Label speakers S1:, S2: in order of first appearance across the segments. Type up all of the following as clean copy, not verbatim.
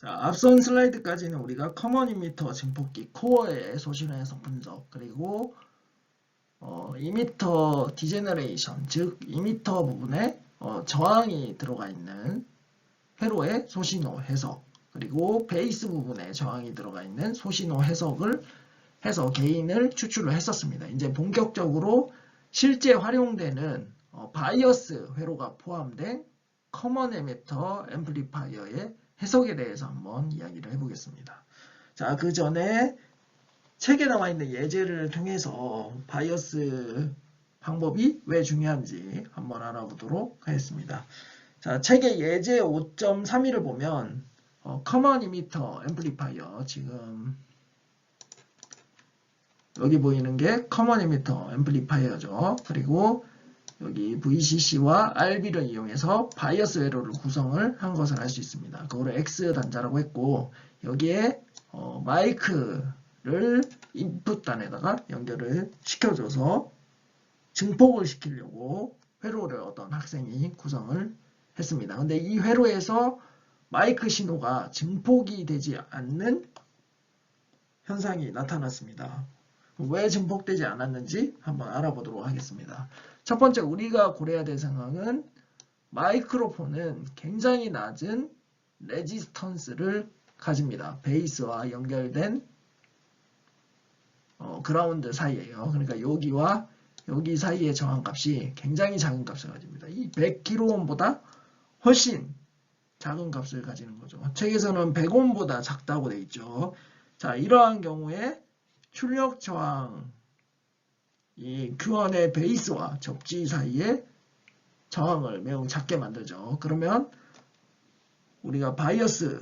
S1: 자, 앞선 슬라이드까지는 우리가 커먼 이미터 증폭기 코어의 소신호 해석 분석, 그리고 이미터 디제너레이션, 즉 이미터 부분에 저항이 들어가 있는 회로의 소신호 해석, 그리고 베이스 부분에 저항이 들어가 있는 소신호 해석을 해서 게인을 추출을 했었습니다. 이제 본격적으로 실제 활용되는 바이어스 회로가 포함된 커먼 에미터 앰플리파이어의 해석에 대해서 한번 이야기를 해보겠습니다. 자, 그 전에 책에 나와 있는 예제를 통해서 바이어스 방법이 왜 중요한지 한번 알아보도록 하겠습니다. 자, 책의 예제 5.31을 보면 커먼 이미터 앰플리파이어, 지금 여기 보이는 게 커먼 이미터 앰플리파이어죠. 그리고 여기 VCC와 RB를 이용해서 바이어스 회로를 구성을 한 것을 알 수 있습니다. 그거를 X 단자라고 했고, 여기에 마이크를 인풋 단에다가 연결을 시켜줘서 증폭을 시키려고 회로를 어떤 학생이 구성을 했습니다. 근데 이 회로에서 마이크 신호가 증폭이 되지 않는 현상이 나타났습니다. 왜 증폭되지 않았는지 한번 알아보도록 하겠습니다. 첫 번째, 우리가 고려해야 될 상황은 마이크로폰은 굉장히 낮은 레지스턴스를 가집니다. 베이스와 연결된 그라운드 사이에요. 그러니까 여기와 여기 사이의 저항값이 굉장히 작은 값을 가집니다. 이 100kΩ보다 훨씬 작은 값을 가지는 거죠. 책에서는 100옴보다 작다고 되어 있죠. 자, 이러한 경우에 출력 저항, 이 Q1의 베이스와 접지 사이에 저항을 매우 작게 만들죠. 그러면 우리가 바이어스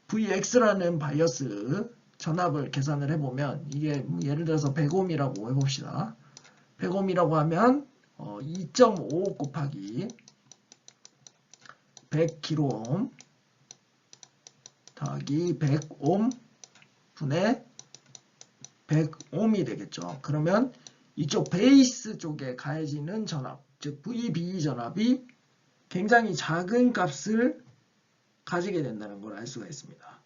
S1: VX라는 바이어스 전압을 계산을 해보면, 이게 예를 들어서 100옴이라고 해봅시다. 100옴이라고 하면 2.5 곱하기 100kΩ 더하기 100옴 분의 100옴이 되겠죠. 그러면 이쪽 베이스 쪽에 가해지는 전압, 즉 VB 전압이 굉장히 작은 값을 가지게 된다는 걸 알 수가 있습니다.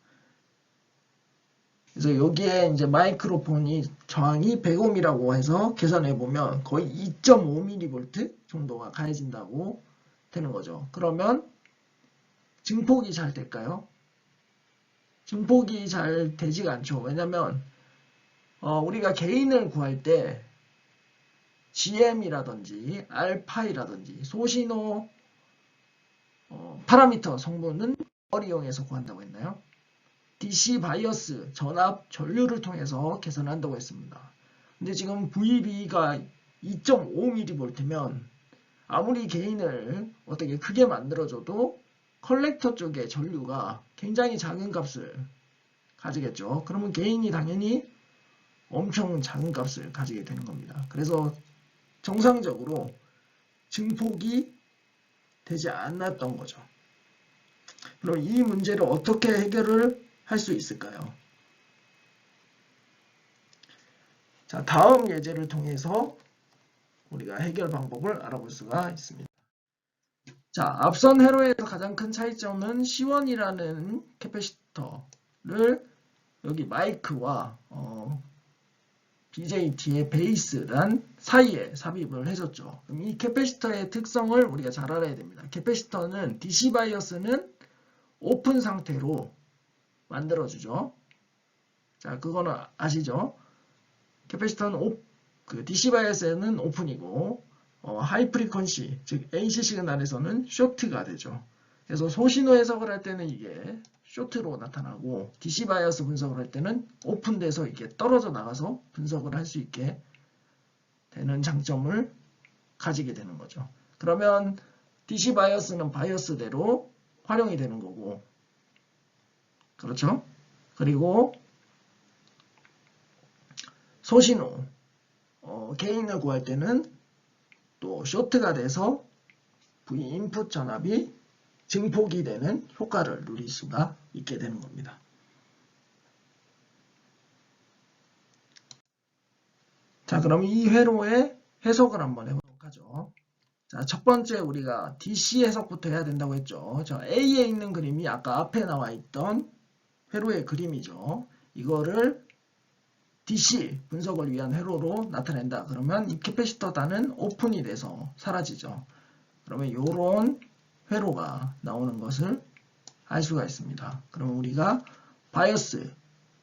S1: 그래서 여기에 이제 마이크로폰이 저항이 100옴이라고 해서 계산해 보면 거의 2.5mV 정도가 가해진다고 되는 거죠. 그러면 증폭이 잘 될까요? 증폭이 잘 되지가 않죠. 왜냐면 우리가 게인을 구할 때 GM이라든지 알파이라든지 소신호 파라미터 성분은 뭘 이용해서 구한다고 했나요? DC 바이어스 전압 전류를 통해서 계산한다고 했습니다. 근데 지금 VB가 2.5mV면 아무리 게인을 어떻게 크게 만들어줘도 컬렉터 쪽의 전류가 굉장히 작은 값을 가지겠죠. 그러면 게인이 당연히 엄청 작은 값을 가지게 되는 겁니다. 그래서 정상적으로 증폭이 되지 않았던 거죠. 그럼 이 문제를 어떻게 해결을 할 수 있을까요? 자, 다음 예제를 통해서 우리가 해결 방법을 알아볼 수가 있습니다. 자, 앞선 회로에서 가장 큰 차이점은 C1이라는 캐패시터를 여기 마이크와 BJT의 베이스란 사이에 삽입을 해줬죠. 그럼 이 캐패시터의 특성을 우리가 잘 알아야 됩니다. 캐패시터는 DC 바이어스는 오픈 상태로 만들어주죠. 자, 그거는 아시죠? 캐패시터는 DC 바이어스는 오픈이고 하이 프리퀀시, 즉 AC 시그널에서는 쇼트가 되죠. 그래서 소신호 해석을 할 때는 이게 쇼트로 나타나고 DC 바이어스 분석을 할 때는 오픈돼서 이게 떨어져 나가서 분석을 할 수 있게 되는 장점을 가지게 되는 거죠. 그러면 DC 바이어스는 바이어스대로 활용이 되는 거고, 그렇죠? 그리고 소신호, 게인을 구할 때는 또 쇼트가 돼서 V 인풋 전압이 증폭이 되는 효과를 누릴 수가 있게 되는 겁니다. 자, 그럼 이 회로의 해석을 한번 해보도록 하죠. 자, 첫 번째 우리가 DC 해석부터 해야 된다고 했죠. 자, A에 있는 그림이 아까 앞에 나와 있던 회로의 그림이죠. 이거를 DC 분석을 위한 회로로 나타낸다. 그러면 이 캐패시터단은 오픈이 돼서 사라지죠. 그러면 이런 회로가 나오는 것을 알 수가 있습니다. 그러면 우리가 바이어스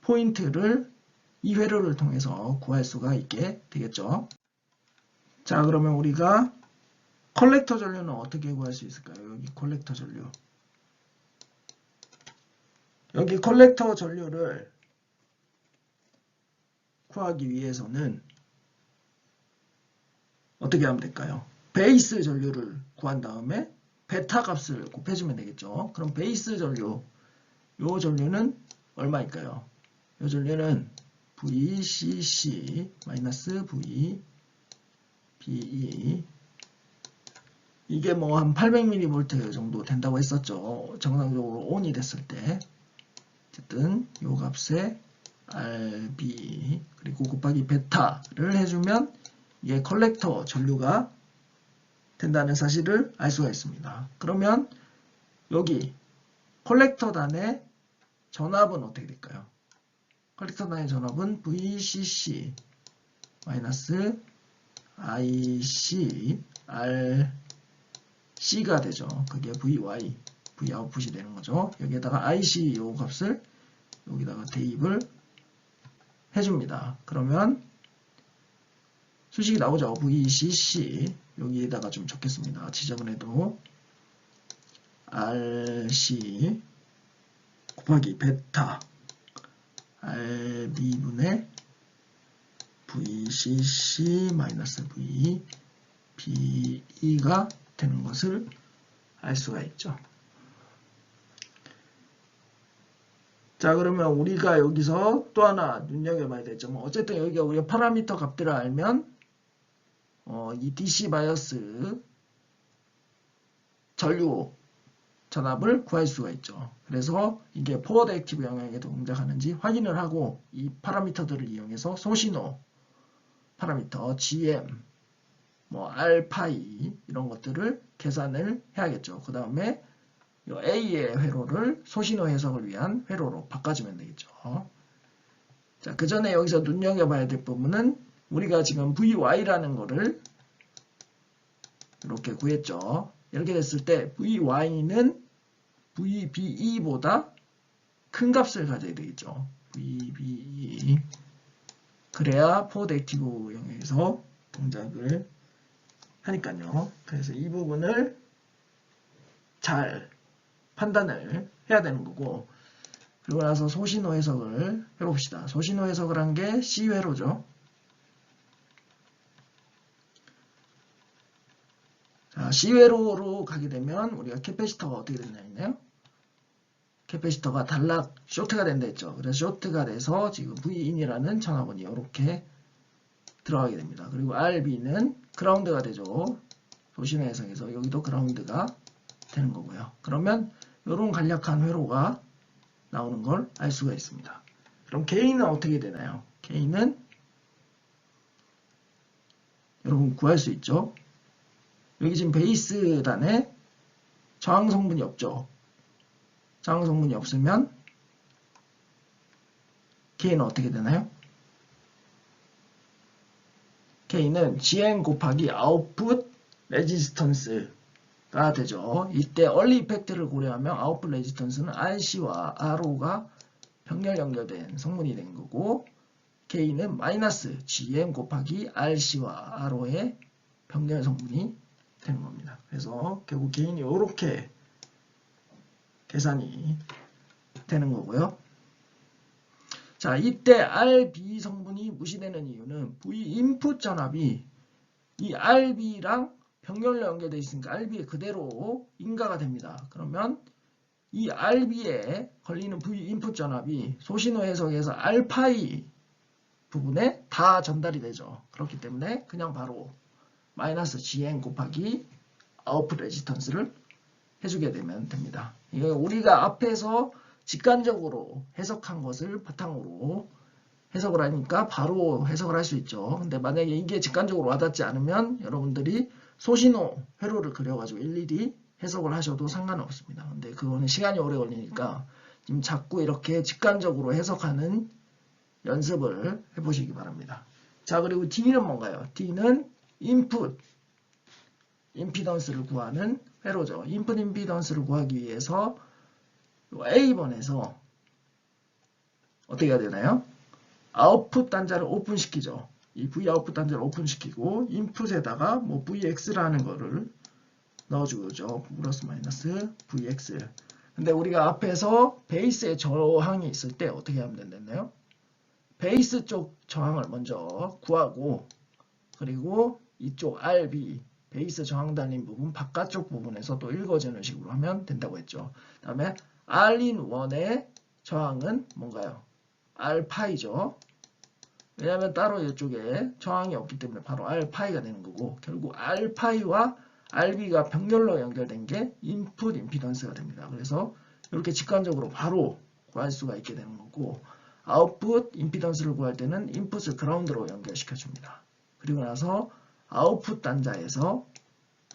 S1: 포인트를 이 회로를 통해서 구할 수가 있게 되겠죠. 자, 그러면 우리가 컬렉터 전류는 어떻게 구할 수 있을까요? 여기 컬렉터 전류. 여기 컬렉터 전류를 구하기 위해서는 어떻게 하면 될까요? 베이스 전류를 구한 다음에 베타 값을 곱해주면 되겠죠. 그럼 베이스 전류, 요 전류는 얼마일까요? 요 전류는 VCC-V BE 이게 뭐 한 800mV 정도 된다고 했었죠. 정상적으로 ON이 됐을 때. 어쨌든 요 값에 RB 그리고 곱하기 베타를 해주면 이게 컬렉터 전류가 된다는 사실을 알 수가 있습니다. 그러면 여기 컬렉터단의 전압은 어떻게 될까요? 컬렉터단의 전압은 VCC IC RC가 되죠. 그게 VY V 아웃풋이 되는 거죠. 여기에다가 IC 요 값을 여기다가 대입을 해줍니다. 그러면 수식이 나오죠. VCC 여기에다가 좀 적겠습니다. 지적을 해도 RC 곱하기 베타 RB분의 VCC-V BE가 되는 것을 알 수가 있죠. 자, 그러면 우리가 여기서 또 하나 눈여겨봐야 될 점은 어쨌든 여기가 우리가 파라미터 값들을 알면 이 DC 바이어스 전류 전압을 구할 수가 있죠. 그래서 이게 포워드 액티브 영역에도 동작하는지 확인을 하고 이 파라미터들을 이용해서 소신호 파라미터 GM 뭐 알파이 이런 것들을 계산을 해야겠죠. 그 다음에 A의 회로를 소신호 해석을 위한 회로로 바꿔주면 되겠죠. 자, 그 전에 여기서 눈여겨봐야 될 부분은 우리가 지금 VY라는 거를 이렇게 구했죠. 이렇게 됐을 때 VY는 VBE보다 큰 값을 가져야 되겠죠. VBE 그래야 포워드 액티브 영역에서 동작을 하니까요. 그래서 이 부분을 잘 판단을 해야 되는 거고 그리고 나서 소신호 해석을 해봅시다. 소신호 해석을 한 게 C회로죠. 자, C회로로 가게 되면 우리가 캐패시터가 어떻게 됐나요? 캐패시터가 단락 쇼트가 된다 했죠. 그래서 쇼트가 돼서 지금 V인이라는 전압원이 이렇게 들어가게 됩니다. 그리고 RB는 그라운드가 되죠. 소신호 해석에서 여기도 그라운드가 되는 거고요. 그러면 이런 간략한 회로가 나오는 걸 알 수가 있습니다. 그럼 K는 어떻게 되나요? K는 여러분 구할 수 있죠. 여기 지금 베이스단에 저항 성분이 없죠. 저항 성분이 없으면 K는 어떻게 되나요? K는 GM 곱하기 아웃풋 레지스턴스가 되죠. 이때 얼리 이펙트를 고려하면 아웃풋 레지스턴스는 RC와 RO가 병렬 연결된 성분이 된 거고 K는 마이너스 GM 곱하기 RC와 RO의 병렬 성분이 되는 겁니다. 그래서 결국 K는 이렇게 계산이 되는 거고요. 자, 이때 RB 성분이 무시되는 이유는 V 인풋 전압이 이 RB랑 병렬로 연결되어 있으니까 RB에 그대로 인가가 됩니다. 그러면 이 RB에 걸리는 V 인풋 전압이 소신호 해석에서 알파이 부분에 다 전달이 되죠. 그렇기 때문에 그냥 바로 마이너스 GM 곱하기 아웃풋 레지스턴스를 해주게 되면 됩니다. 이거 우리가 앞에서 직관적으로 해석한 것을 바탕으로 해석을 하니까 바로 해석을 할 수 있죠. 근데 만약에 이게 직관적으로 와닿지 않으면 여러분들이 소신호 회로를 그려가지고 일일이 해석을 하셔도 상관없습니다. 근데 그거는 시간이 오래 걸리니까 지금 자꾸 이렇게 직관적으로 해석하는 연습을 해보시기 바랍니다. 자, 그리고 D는 뭔가요? D는 인풋 임피던스를 구하는 회로죠. 인풋 임피던스를 구하기 위해서 A번에서 어떻게 해야 되나요? 아웃풋 단자를 오픈시키죠. 이 V 아웃풋 단자를 오픈시키고 인풋에다가 뭐 VX라는 거를 넣어주죠. 플러스 마이너스 VX. 근데 우리가 앞에서 베이스에 저항이 있을 때 어떻게 하면 된다나요? 베이스 쪽 저항을 먼저 구하고 그리고 이쪽 RB 베이스 저항 달린 부분 바깥쪽 부분에서 또 읽어주는 식으로 하면 된다고 했죠. 그 다음에 R인1의 저항은 뭔가요? R파이죠. 왜냐하면 따로 이쪽에 저항이 없기 때문에 바로 R파이가 되는 거고 결국 R파이와 RB가 병렬로 연결된 게 인풋 임피던스가 됩니다. 그래서 이렇게 직관적으로 바로 구할 수가 있게 되는 거고 아웃풋 임피던스를 구할 때는 인풋을 그라운드로 연결시켜 줍니다. 그리고 나서 아웃풋 단자에서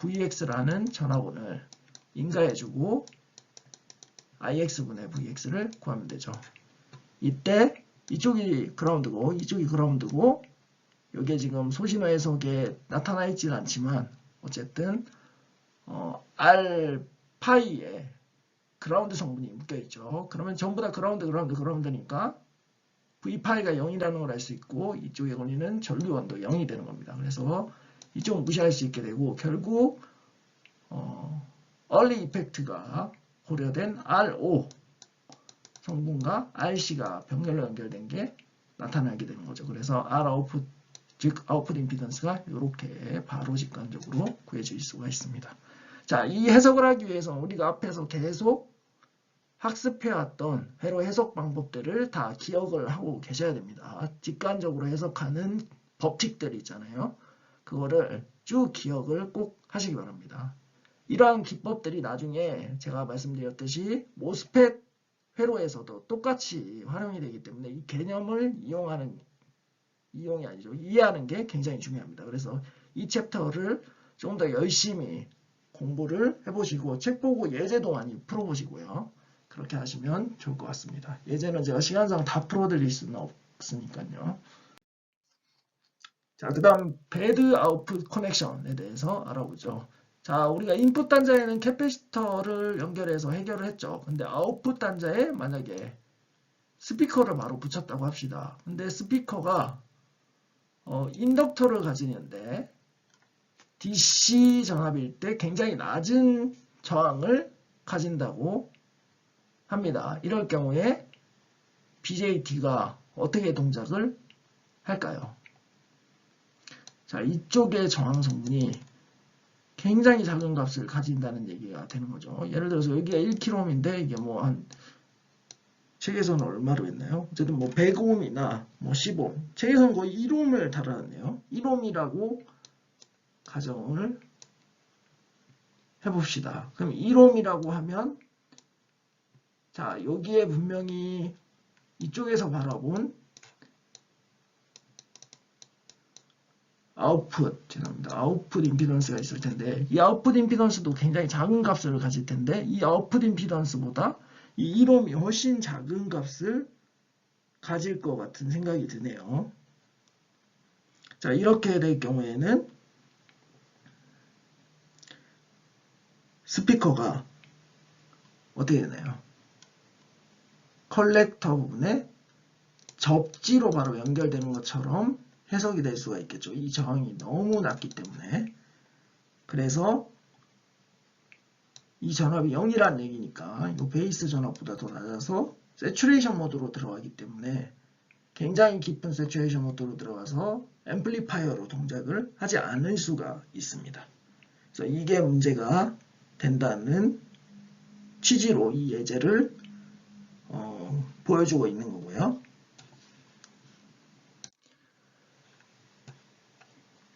S1: VX라는 전화번호를 인가해주고 IX분의 VX를 구하면 되죠. 이때 이쪽이 그라운드고 이쪽이 그라운드고 이게 지금 소신호 해석에 나타나 있지는 않지만 어쨌든 R파이에 그라운드 성분이 묶여있죠. 그러면 전부 다 그라운드니까 V파이가 0이라는 걸 알 수 있고 이쪽에 걸리는 전류원도 0이 되는 겁니다. 그래서 이쪽은 무시할 수 있게 되고 결국 얼리 이펙트가 고려된 RO 성분과 RC가 병렬로 연결된 게 나타나게 되는 거죠. 그래서 R 아웃풋 즉 아웃풋 임피던스가 이렇게 바로 직관적으로 구해질 수가 있습니다. 자, 이 해석을 하기 위해서는 우리가 앞에서 계속 학습해왔던 회로 해석 방법들을 다 기억을 하고 계셔야 됩니다. 직관적으로 해석하는 법칙들 있잖아요. 그거를 쭉 기억을 꼭 하시기 바랍니다. 이러한 기법들이 나중에 제가 말씀드렸듯이 모스펫 회로에서도 똑같이 활용이 되기 때문에 이 개념을 이해하는 게 굉장히 중요합니다. 그래서 이 챕터를 좀 더 열심히 공부를 해보시고 책 보고 예제도 많이 풀어보시고요. 그렇게 하시면 좋을 것 같습니다. 예제는 제가 시간상 다 풀어드릴 수는 없으니까요. 자, 그 다음 배드 아웃풋 커넥션에 대해서 알아보죠. 자, 우리가 인풋 단자에는 캐패시터를 연결해서 해결을 했죠. 근데 아웃풋 단자에 만약에 스피커를 바로 붙였다고 합시다. 근데 스피커가 인덕터를 가지는데 DC 전압일 때 굉장히 낮은 저항을 가진다고 합니다. 이럴 경우에 BJT가 어떻게 동작을 할까요? 자, 이쪽의 저항 성분이 굉장히 작은 값을 가진다는 얘기가 되는 거죠. 예를 들어서 여기가 1kΩ인데 이게 뭐 한 책에서는 얼마로 했나요? 어쨌든 뭐 100옴이나 뭐 10옴. 책에서는 거의 1옴을 달아놨네요. 1옴이라고 가정을 해봅시다. 그럼 1옴이라고 하면 자, 여기에 분명히 이쪽에서 바라본 아웃풋 임피던스가 있을 텐데 이 아웃풋 임피던스도 굉장히 작은 값을 가질 텐데 이 아웃풋 임피던스보다 이 1옴이 훨씬 작은 값을 가질 것 같은 생각이 드네요. 자, 이렇게 될 경우에는 스피커가 어떻게 되나요? 컬렉터 부분에 접지로 바로 연결되는 것처럼 해석이 될 수가 있겠죠. 이 저항이 너무 낮기 때문에. 그래서 이 전압이 0이란 얘기니까 이 베이스 전압보다 더 낮아서 세츄레이션 모드로 들어가기 때문에 굉장히 깊은 세츄레이션 모드로 들어가서 앰플리파이어로 동작을 하지 않을 수가 있습니다. 그래서 이게 문제가 된다는 취지로 이 예제를 보여주고 있는 거고요.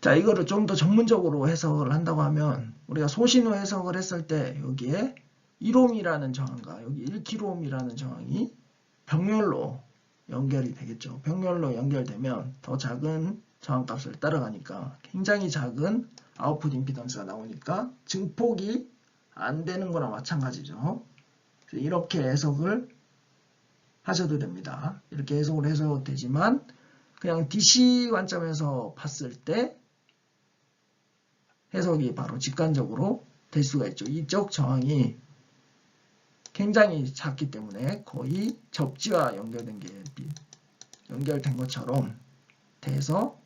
S1: 자, 이거를 좀 더 전문적으로 해석을 한다고 하면 우리가 소신호 해석을 했을 때 여기에 1옴이라는 저항과 여기 1kΩ이라는 저항이 병렬로 연결이 되겠죠. 병렬로 연결되면 더 작은 저항값을 따라가니까 굉장히 작은 아웃풋 임피던스가 나오니까 증폭이 안 되는 거나 마찬가지죠. 이렇게 해석을 하셔도 됩니다. 이렇게 해석을 해도 되지만 그냥 DC 관점에서 봤을 때 해석이 바로 직관적으로 될 수가 있죠. 이쪽 저항이 굉장히 작기 때문에 거의 접지와 연결된 것처럼 돼서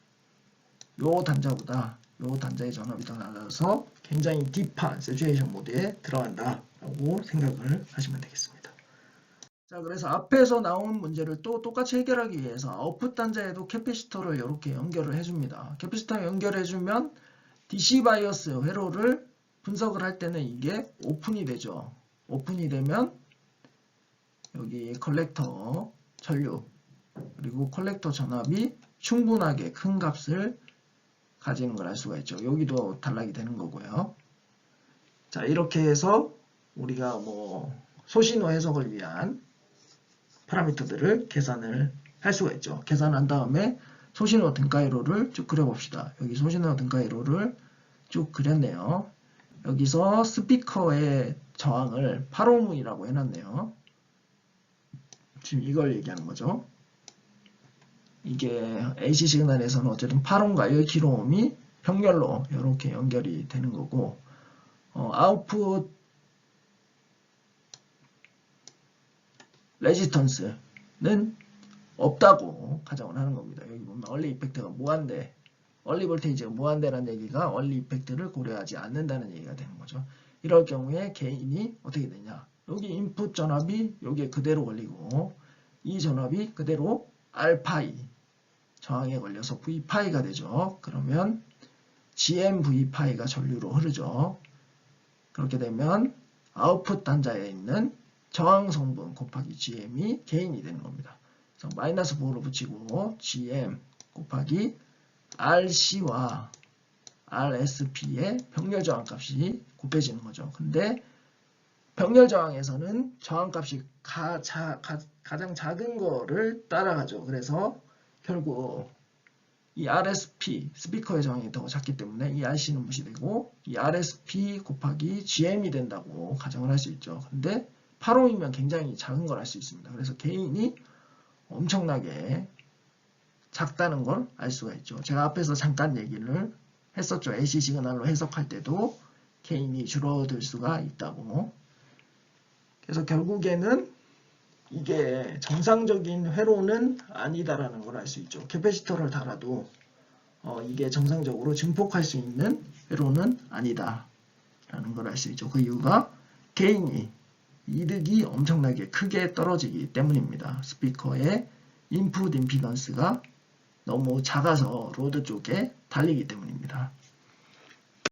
S1: 요 단자보다 요 단자의 전압이 더 낮아서 굉장히 딥한 세츄에이션 모드에 들어간다 라고 생각을 하시면 되겠습니다. 자, 그래서 앞에서 나온 문제를 또 똑같이 해결하기 위해서 아웃풋 단자에도 캐패시터를 이렇게 연결을 해줍니다. 캐패시터 연결해주면 DC 바이어스 회로를 분석을 할 때는 이게 오픈이 되죠. 오픈이 되면 여기 컬렉터 전류 그리고 컬렉터 전압이 충분하게 큰 값을 가지는 걸 알 수가 있죠. 여기도 단락이 되는 거고요. 자, 이렇게 해서 우리가 소신호 해석을 위한 파라미터들을 계산을 할 수가 있죠. 계산한 다음에 소신호 등가이로를 쭉 그려봅시다. 여기 소신호 등가이로를 쭉 그렸네요. 여기서 스피커의 저항을 8ohm이라고 해놨네요. 지금 이걸 얘기하는 거죠. 이게 AC 시그널에서는 어쨌든 8ohm과 1kohm이 병렬로 이렇게 연결이 되는 거고, 아웃풋 레지스턴스는 없다고 가정을 하는 겁니다. 여기 보면 얼리 이펙트가 무한대, 얼리 볼테이지가 무한대라는 얘기가 얼리 이펙트를 고려하지 않는다는 얘기가 되는 거죠. 이럴 경우에 게인이 어떻게 되냐? 여기 인풋 전압이 여기에 그대로 걸리고 이 전압이 그대로 알파이 저항에 걸려서 V파이가 되죠. 그러면 GMV파이가 전류로 흐르죠. 그렇게 되면 아웃풋 단자에 있는 저항 성분 곱하기 GM이 게인이 되는 겁니다. 그래서 마이너스 5로 붙이고 GM 곱하기 RC와 RSP의 병렬 저항 값이 곱해지는 거죠. 근데 병렬 저항에서는 저항 값이 가장 작은 거를 따라가죠. 그래서 결국 이 RSP, 스피커의 저항이 더 작기 때문에 이 RC는 무시되고 이 RSP 곱하기 GM이 된다고 가정을 할 수 있죠. 근데 8ohm이면 굉장히 작은 걸 알 수 있습니다. 그래서 게인이 엄청나게 작다는 걸 알 수가 있죠. 제가 앞에서 잠깐 얘기를 했었죠. AC 시그널로 해석할 때도 게인이 줄어들 수가 있다고. 그래서 결국에는 이게 정상적인 회로는 아니다라는 걸 알 수 있죠. 캐패시터를 달아도 이게 정상적으로 증폭할 수 있는 회로는 아니다라는 걸 알 수 있죠. 그 이유가 게인이 이득이 엄청나게 크게 떨어지기 때문입니다. 스피커의 인풋 임피던스가 너무 작아서 로드 쪽에 달리기 때문입니다.